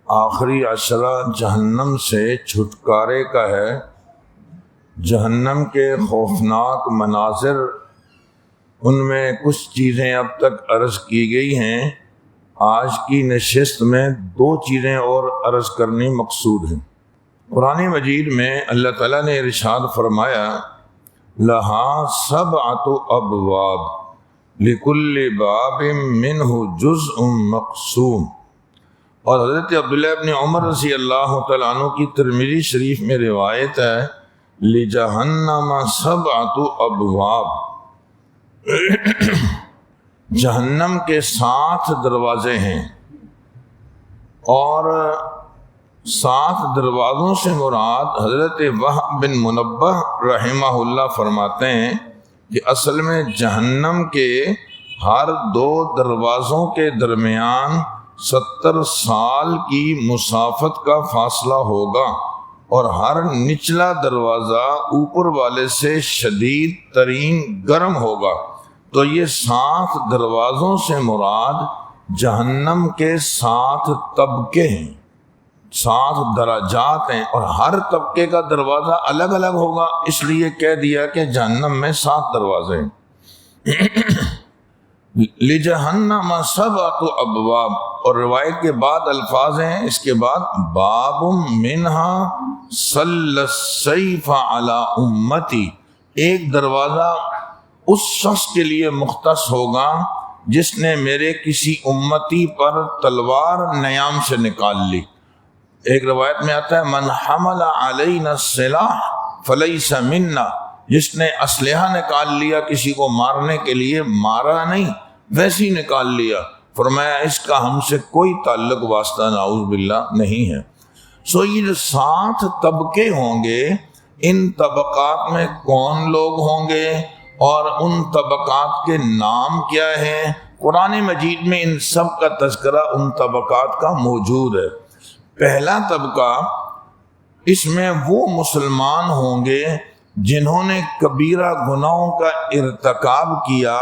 آخری عشرہ جہنم سے چھٹکارے کا ہے۔ جہنم کے خوفناک مناظر، ان میں کچھ چیزیں اب تک عرض کی گئی ہیں۔ آج کی نشست میں 2 چیزیں اور عرض کرنی مقصود ہیں۔ قرآن مجید میں اللہ تعالیٰ نے ارشاد فرمایا لہا سبعۃ ابواب لکل باب منہ جزء مقسوم، اور حضرت عبداللہ ابن عمر رضی اللہ تعالیٰ عنہ کی ترمذی شریف میں روایت ہے لجہنم سبعۃ ابواب، جہنم کے 7 دروازے ہیں، اور 7 دروازوں سے مراد حضرت وہب بن منبہ رحمہ اللہ فرماتے ہیں کہ اصل میں جہنم کے ہر 2 دروازوں کے درمیان 70 سال کی مسافت کا فاصلہ ہوگا، اور ہر نچلا دروازہ اوپر والے سے شدید ترین گرم ہوگا۔ تو یہ 7 دروازوں سے مراد جہنم کے 7 طبقے ہیں، 7 درجات ہیں، اور ہر طبقے کا دروازہ الگ الگ ہوگا، اس لیے کہہ دیا کہ جہنم میں 7 دروازے ہیں۔ لجہنم سبعۃ ابواب، اور روایت کے بعد الفاظ ہیں اس کے بعد باب منہا صلی السیف علی امتی، ایک دروازہ اس شخص کے لیے مختص ہوگا جس نے میرے کسی امتی پر تلوار نیام سے نکال لی۔ ایک روایت میں آتا ہے من حمل علینا السلاح فلیس منا، جس نے اسلحہ نکال لیا کسی کو مارنے کے لیے، مارا نہیں ویسے ہی نکال لیا، فرمایا اس کا ہم سے کوئی تعلق واسطہ نعوذ باللہ نہیں ہے۔ سو یہ جو 7 طبقے ہوں گے، ان طبقات میں کون لوگ ہوں گے اور ان طبقات کے نام کیا ہیں، قرآن مجید میں ان سب کا تذکرہ ان طبقات کا موجود ہے۔ پہلا طبقہ، اس میں وہ مسلمان ہوں گے جنہوں نے کبیرہ گناہوں کا ارتکاب کیا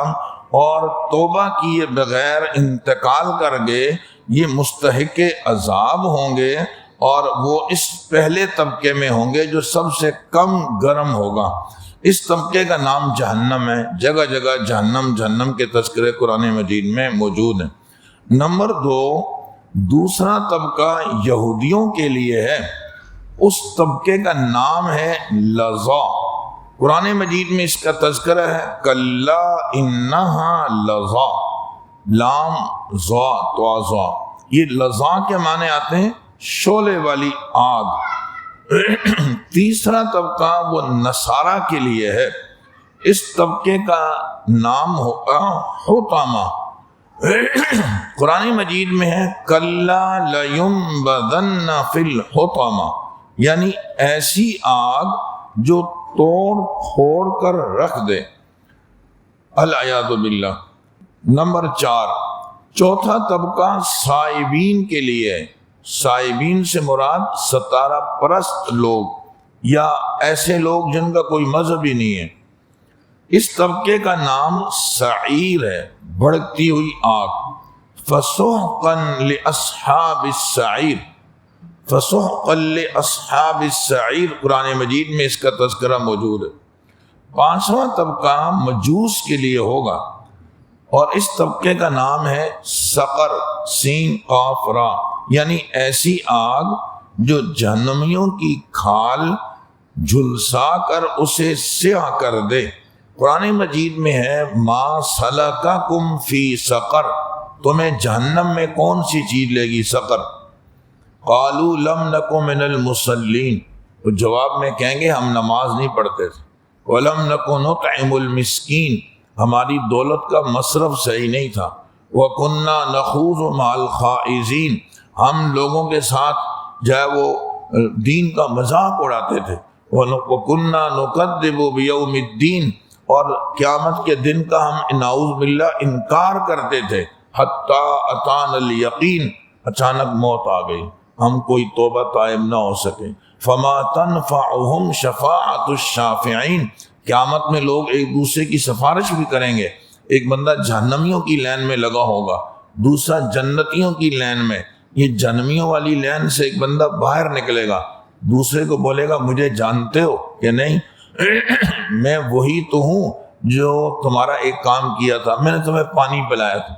اور توبہ کیے بغیر انتقال کر گئے، یہ مستحق عذاب ہوں گے، اور وہ اس پہلے طبقے میں ہوں گے جو سب سے کم گرم ہوگا۔ اس طبقے کا نام جہنم ہے، جگہ جگہ جہنم جہنم کے تذکرے قرآن مجید میں موجود ہیں۔ نمبر 2، دوسرا طبقہ یہودیوں کے لیے ہے، اس طبقے کا نام ہے لظا۔ قرآن مجید میں اس کا تذکرہ ہے کلا انہا لظا، لام ظا تو ظا، یہ لظا کے معنی آتے ہیں شعلے والی آگ۔ تیسرا طبقہ وہ نصارہ کے لیے ہے، اس طبقے کا نام ہوگا حطامہ۔ قرآن مجید میں ہے کلا لینبذن فی الحطامہ، یعنی ایسی آگ جو توڑ پھوڑ کر رکھ دے، العیاذ باللہ۔ نمبر 4، چوتھا طبقہ سائبین کے لیے ہے۔ سائبین سے مراد ستارہ پرست لوگ یا ایسے لوگ جن کا کوئی مذہب ہی نہیں ہے۔ اس طبقے کا نام سعیر ہے، بھڑکتی ہوئی آگ۔ فسحقا لاصحاب السعیر، فسحقا لاصحاب السعیر، قرآن مجید میں اس کا تذکرہ موجود ہے۔ 5واں طبقہ مجوس کے لیے ہوگا، اور اس طبقے کا نام ہے سقر، سین قاف را، یعنی ایسی آگ جو جہنمیوں کی کھال جھلسا کر اسے سیاہ کر دے۔ قرآن مجید میں ہے ما سلککم فی سقر، تمہیں جہنم میں کون سی چیز لے گی سقر؟ قالوا لم نک من المصلین، تو جواب میں کہیں گے ہم نماز نہیں پڑھتے تھے۔ ولم نک نطعم المسکین، ہماری دولت کا مصرف صحیح نہیں تھا۔ وَكُنَّا نَخُوضُ مَعَ الْخَائِضِينَ، ہم لوگوں کے ساتھ جو ہے وہ دین کا مذاق اڑاتے تھے۔ وَكُنَّا نُكَذِّبُ بِيَوْمِ الدِّينِ، اور قیامت کے دن کا ہم نعوذ باللہ انکار کرتے تھے۔ حَتَّى أَتَانَا الْيَقِينَ، اچانک موت آ گئی، ہم کوئی توبہ طائب نہ ہو سکے۔ فَمَا تَنْفَعُهُمْ شَفَاعَةُ الشَّافِعِينَ، قیامت میں لوگ ایک دوسرے کی سفارش بھی کریں گے۔ ایک بندہ جہنمیوں کی لائن میں لگا ہوگا، دوسرا جنتیوں کی لائن میں، یہ جہنمیوں والی لین سے ایک بندہ باہر نکلے گا، دوسرے کو بولے گا مجھے جانتے ہو کہ نہیں، میں وہی تو ہوں جو تمہارا ایک کام کیا تھا، میں نے تمہیں پانی پلایا تھا،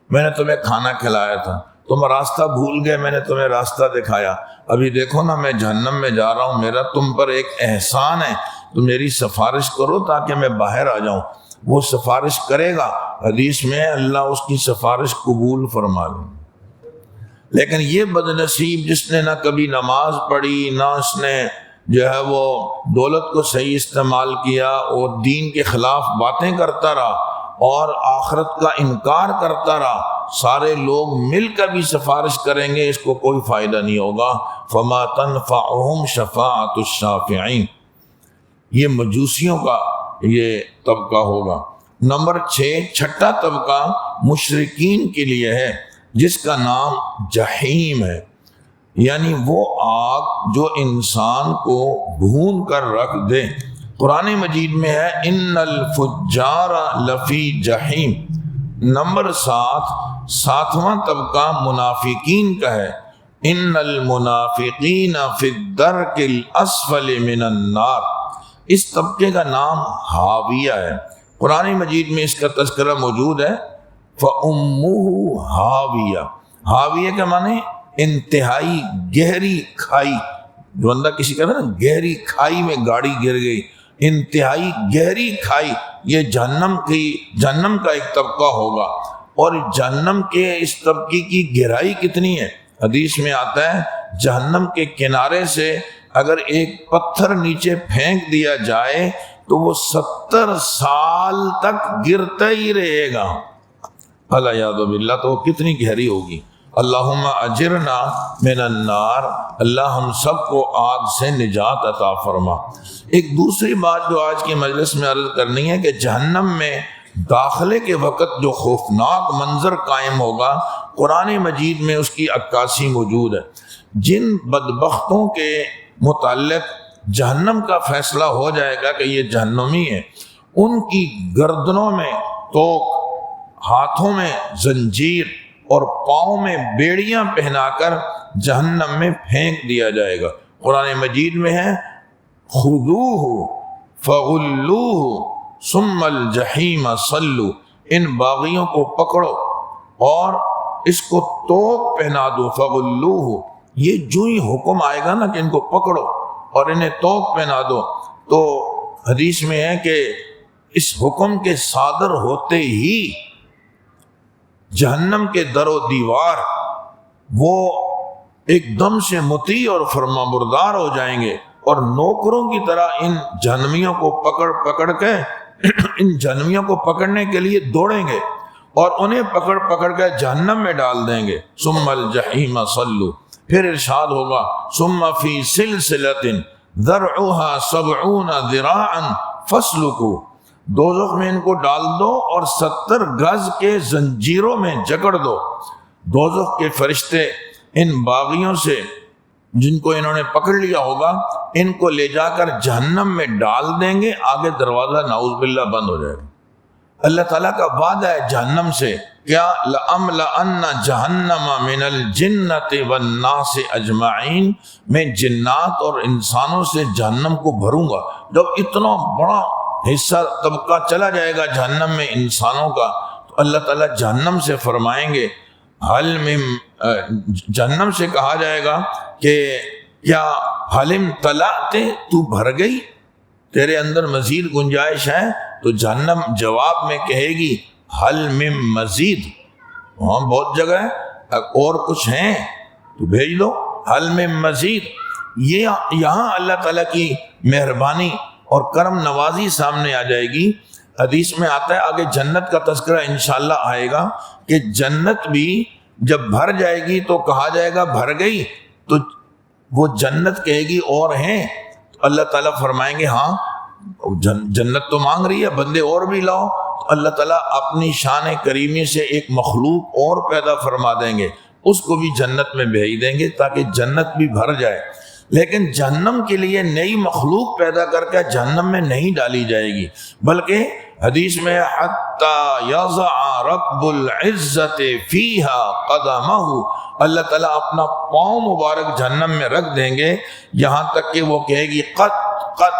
میں نے تمہیں کھانا کھلایا تھا، تم راستہ بھول گئے، میں نے تمہیں راستہ دکھایا، ابھی دیکھو نا میں جہنم میں جا رہا ہوں، میرا تم پر ایک احسان ہے، تو میری سفارش کرو تاکہ میں باہر آ جاؤں۔ وہ سفارش کرے گا، حدیث میں اللہ اس کی سفارش قبول فرما لے۔ لیکن یہ بدنصیب جس نے نہ کبھی نماز پڑھی، نہ اس نے جو ہے وہ دولت کو صحیح استعمال کیا، اور دین کے خلاف باتیں کرتا رہا اور آخرت کا انکار کرتا رہا، سارے لوگ مل کر بھی سفارش کریں گے، اس کو کوئی فائدہ نہیں ہوگا۔ فما تنفعهم شفاعۃ الشافعین، یہ مجوسیوں کا یہ طبقہ ہوگا۔ نمبر 6، چھٹا طبقہ مشرکین کے لیے ہے، جس کا نام جہیم ہے، یعنی وہ آگ جو انسان کو بھون کر رکھ دے۔ قرآن مجید میں ہے ان الفجار لفی جہیم۔ نمبر 7، ساتواں طبقہ منافقین کا ہے، ان المنافقین فی الدرک الاسفل من النار۔ اس طبقے کا نام حاویہ ہے، قرآن مجید میں اس کا تذکرہ موجود ہے، فَأُمُّهُ حاویہ۔ حاویہ کے معنی انتہائی گہری کھائی، جو بندہ کسی کہتا ہے نا گہری کھائی میں گاڑی گر گئی، انتہائی گہری کھائی، یہ جہنم کا ایک طبقہ ہوگا۔ اور جہنم کے اس طبقے کی گہرائی کتنی ہے؟ حدیث میں آتا ہے جہنم کے کنارے سے اگر ایک پتھر نیچے پھینک دیا جائے تو وہ 70 سال تک گرتا ہی رہے گا۔ الیاذ باللہ، تو کتنی گہری ہوگی۔ اللہم اجرنا من النار، اللہ ہم سب کو آگ سے نجات عطا فرما۔ ایک دوسری بات جو آج کی مجلس میں عرض کرنی ہے کہ جہنم میں داخلے کے وقت جو خوفناک منظر قائم ہوگا، قرآن مجید میں اس کی عکاسی موجود ہے۔ جن بدبختوں کے متعلق جہنم کا فیصلہ ہو جائے گا کہ یہ جہنمی ہے، ان کی گردنوں میں توق، ہاتھوں میں زنجیر اور پاؤں میں بیڑیاں پہنا کر جہنم میں پھینک دیا جائے گا۔ قرآن مجید میں ہے خذوہ فغلوہ ثم الجحیم صلو، ان باغیوں کو پکڑو اور اس کو توق پہنا دو، فغلوہ، یہ جو ہی حکم آئے گا نا کہ ان کو پکڑو اور انہیں توق پہنا دو، تو حدیث میں ہے کہ اس حکم کے صادر ہوتے ہی جہنم کے در و دیوار وہ ایک دم سے مطیع اور فرما بردار ہو جائیں گے، اور نوکروں کی طرح ان جہنمیوں کو پکڑ کے ان جہنمیوں کو پکڑنے کے لیے دوڑیں گے اور انہیں پکڑ کے جہنم میں ڈال دیں گے۔ ثم الجحیم صلو، پھر ارشاد ہوگا ثم فی سلسلۃ ذرعها 70 ذراعا فاسلکوا، دوزخ میں ان کو ڈال دو اور 70 گز کے زنجیروں میں جکڑ دو۔ دوزخ کے فرشتے ان باغیوں سے جن کو انہوں نے پکڑ لیا ہوگا، ان کو لے جا کر جہنم میں ڈال دیں گے، آگے دروازہ نعوذ باللہ بند ہو جائے گا۔ اللہ تعالیٰ کا وعدہ ہے جہنم سے، کیا لَأَمْلَأَنَّ جَهَنَّمَ مِنَ الْجِنَّةِ وَالنَّاسِ أَجْمَعِينَ، میں جنات اور انسانوں سے جہنم کو بھروں گا۔ جب اتنا بڑا حصہ طبقہ چلا جائے گا جہنم میں انسانوں کا، تو اللہ تعالیٰ جہنم سے فرمائیں گے جہنم سے کہا جائے گا کہ کیا حلم طلعت، تو بھر گئی، تیرے اندر مزید گنجائش ہے؟ تو جہنم جواب میں کہے گی حل من مزید، وہاں بہت جگہ ہے اور کچھ ہیں تو بھیج دو، حل من مزید۔ یہ یہاں اللہ تعالیٰ کی مہربانی اور کرم نوازی سامنے آ جائے گی۔ حدیث میں آتا ہے، آگے جنت کا تذکرہ انشاءاللہ آئے گا کہ جنت بھی جب بھر جائے گی تو کہا جائے گا بھر گئی، تو وہ جنت کہے گی اور ہیں، تو اللہ تعالیٰ فرمائیں گے ہاں جنت تو مانگ رہی ہے، بندے اور بھی لاؤ، تو اللہ تعالیٰ اپنی شان کریمی سے ایک مخلوق اور پیدا فرما دیں گے، اس کو بھی جنت میں بھیج دیں گے تاکہ جنت بھی بھر جائے۔ لیکن جہنم کے لیے نئی مخلوق پیدا کر کے جہنم میں نہیں ڈالی جائے گی، بلکہ حدیث میں حتی یضع رب العزت فیہا قدمہ، اللہ تعالیٰ اپنا پاؤں مبارک جہنم میں رکھ دیں گے، یہاں تک کہ وہ کہے گی قط قط،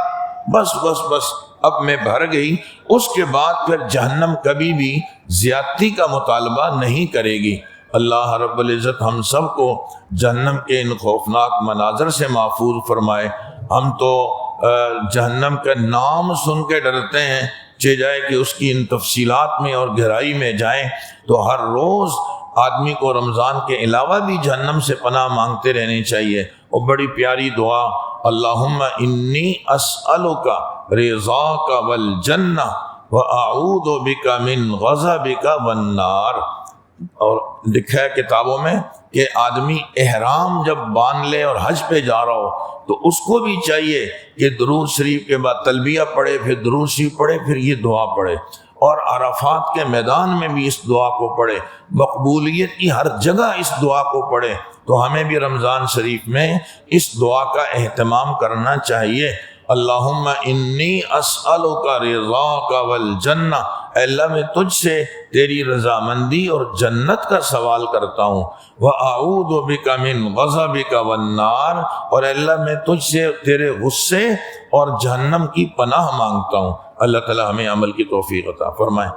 بس بس بس اب میں بھر گئی۔ اس کے بعد پھر جہنم کبھی بھی زیادتی کا مطالبہ نہیں کرے گی۔ اللہ رب العزت ہم سب کو جہنم کے ان خوفناک مناظر سے محفوظ فرمائے۔ ہم تو جہنم کا نام سن کے ڈرتے ہیں، چہ جائے کہ اس کی ان تفصیلات میں اور گہرائی میں جائیں تو ہر روز آدمی کو رمضان کے علاوہ بھی جہنم سے پناہ مانگتے رہنے چاہیے۔ اور بڑی پیاری دعا، اللہم انی اسألک رضاک والجنہ واعوذ بک من غضبک والنار۔ اور لکھا ہے کتابوں میں کہ آدمی احرام جب باندھ لے اور حج پہ جا رہا ہو تو اس کو بھی چاہیے کہ درود شریف کے بعد تلبیہ پڑھے، پھر درود شریف پڑھے، پھر یہ دعا پڑھے، اور عرفات کے میدان میں بھی اس دعا کو پڑھے، مقبولیت کی ہر جگہ اس دعا کو پڑھے۔ تو ہمیں بھی رمضان شریف میں اس دعا کا اہتمام کرنا چاہیے۔ اللہم انی اسألک رضاک والجنہ، اے اللہ میں تجھ سے تیری رضامندی اور جنت کا سوال کرتا ہوں، وَأَعُوذُ بِكَ مِنْ غَضَبِكَ وَالنَّارِ، اور اے اللہ میں تجھ سے تیرے غصے اور جہنم کی پناہ مانگتا ہوں۔ اللہ تعالی ہمیں عمل کی توفیق عطا فرمائے۔